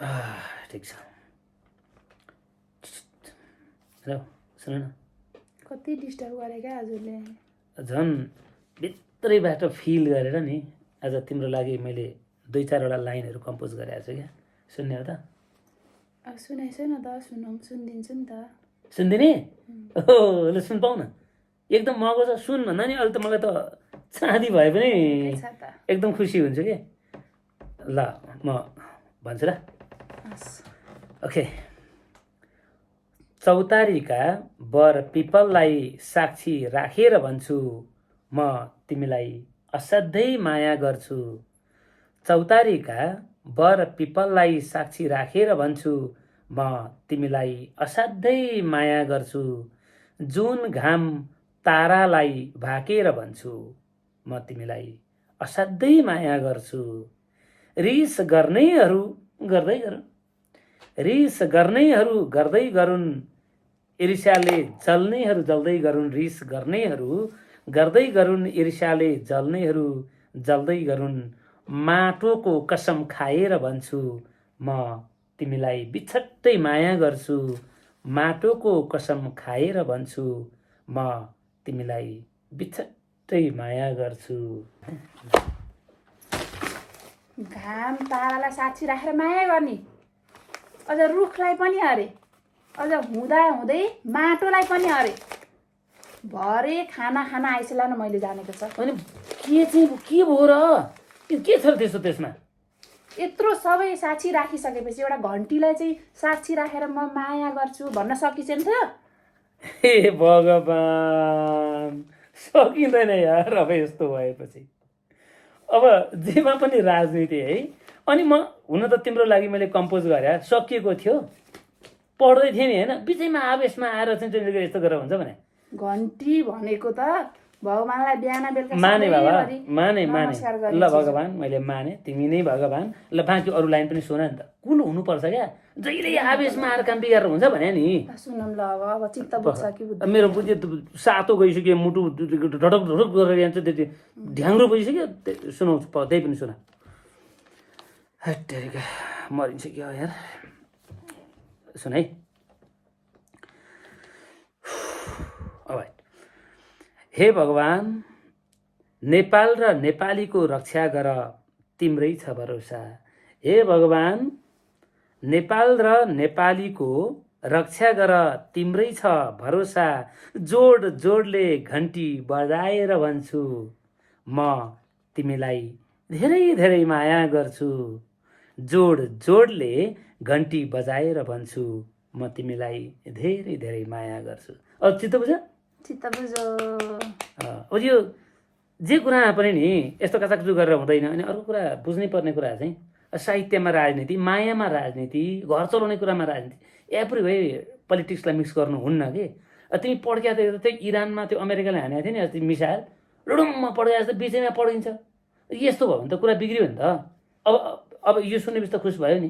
ठिक छ। हेलो सुन न, कति डिस्टर्ब गरे क्या हजुरले। झन् भित्रैबाट फिल गरेर नि आज तिम्रो लागि मैले 2-4वटा लाइनहरू कम्पोज गरेको छु क्या, सुन्ने हो त? अब सुनाइसु न त, सुनिदिन्छु नि त। सुनिदिने? ओहो ल सुन पाउ न, एकदम मगो छ, सुन भन्दा नि अहिले त मलाई त चाँदी भए पनि एकदम खुसी हुन्छु कि। ल म भन्छु र। ओके। चौतारीका बर पिपललाई साक्षी राखेर भन्छु, म तिमीलाई असाध्यै माया गर्छु। चौतारीका बर पिपललाई साक्षी राखेर भन्छु, म तिमीलाई असाध्यै माया गर्छु। जुन घाम तारालाई भाकेर भन्छु, म तिमीलाई असाध्यै माया गर्छु। रिस गर्नेहरू गर्दै गरून्, रिस गर्नेहरू गर्दै गरून्, ईर्ष्याले जल्नेहरू जल्दै गरून्, रिस गर्नेहरू गर्दै गरून्, ईर्ष्याले जल्नेहरू जल्दै गरून्। माटोको कसम खाएर भन्छु, म तिमीलाई बिछट्टै माया गर्छु। माटोको कसम खाएर भन्छु, म तिमीलाई बिछट्टै माया गर्छु। घाम तारालाई साक्षी राखेर माया गर्ने, अझ रुखलाई पनि अरे, अझ हुँदा हुँदै माटोलाई पनि अरे। भरे खाना खाना आइसला न मैले जानेको छ। अनि के चाहिँ के भयो र? के छ त्यसो त्यसमा? यत्रो सबै साक्षी राखिसकेपछि एउटा घन्टीलाई चाहिँ साक्षी राखेर म माया गर्छु भन्न सकिन्छ नि त? हे भगवान, सकिँदैन यार अब यस्तो भएपछि। अब जेमा पनि राजनीति है। अनि म हुन त तिम्रो लागि मैले कम्पोज गरे सकिएको थियो, पढ्दै थिएँ नि होइन, बिचैमा आवेशमा आएर चाहिँ यस्तो गरेर हुन्छ भने। घन्टी भनेको त भगवानलाई बिहान बेलुका माने बाबा, माने नमस्कार गर्ने ल भगवान मैले माने, तिमी नै भगवान। ल बाँकी अरू लाइन पनि सुन नि त, कुल हुनुपर्छ क्या, जहिले आवेशमा आएर काम बिगारेर हुन्छ भने नि। सुनौँ ल, अब चित्त बुझ्छ कि बुझ्दैन। मेरो बुझ्यो सातो गइसक्यो, मुटु ढटक ढटक गरेर जान्छ, त्यति ढ्याङ्ग्रो भइसक्यो। सुनाउँछु त्यही पनि सुना। हटेरिका मरिन्छ क्या यार। सुन है। हे भगवान, नेपाल र नेपालीको रक्षा गर, तिम्रै छ भरोसा। हे भगवान, नेपाल र नेपालीको रक्षा गर, तिम्रै छ भरोसा। जोड जोडले घन्टी बजाएर भन्छु, म तिमीलाई धेरै धेरै माया गर्छु। जोड जोडले घन्टी बजाएर भन्छु, म तिमीलाई धेरै धेरै माया गर्छु। अब चित्त बुझ्यो? चित्त बुझ्यो। अब यो जे कुरामा पनि नि यस्तो कचाकचु गरेर हुँदैन। अनि अर्को कुरा बुझ्नै पर्ने कुरा चाहिँ साहित्यमा राजनीति, मायामा राजनीति, घर चलाउने कुरामा राजनीति एभ्री वे पोलिटिक्सलाई मिक्स गर्नुहुन्न कि। तिमी पड्क्या त्यो इरानमा त्यो अमेरिकाले हानेको थियो नि अस्ति मिसाइल, रुडुममा पड्का जस्तो बिचैमा पड्किन्छ। यस्तो भयो भने त कुरा बिग्रियो नि त। अब यो सुनेपछि त खुस भयो नि।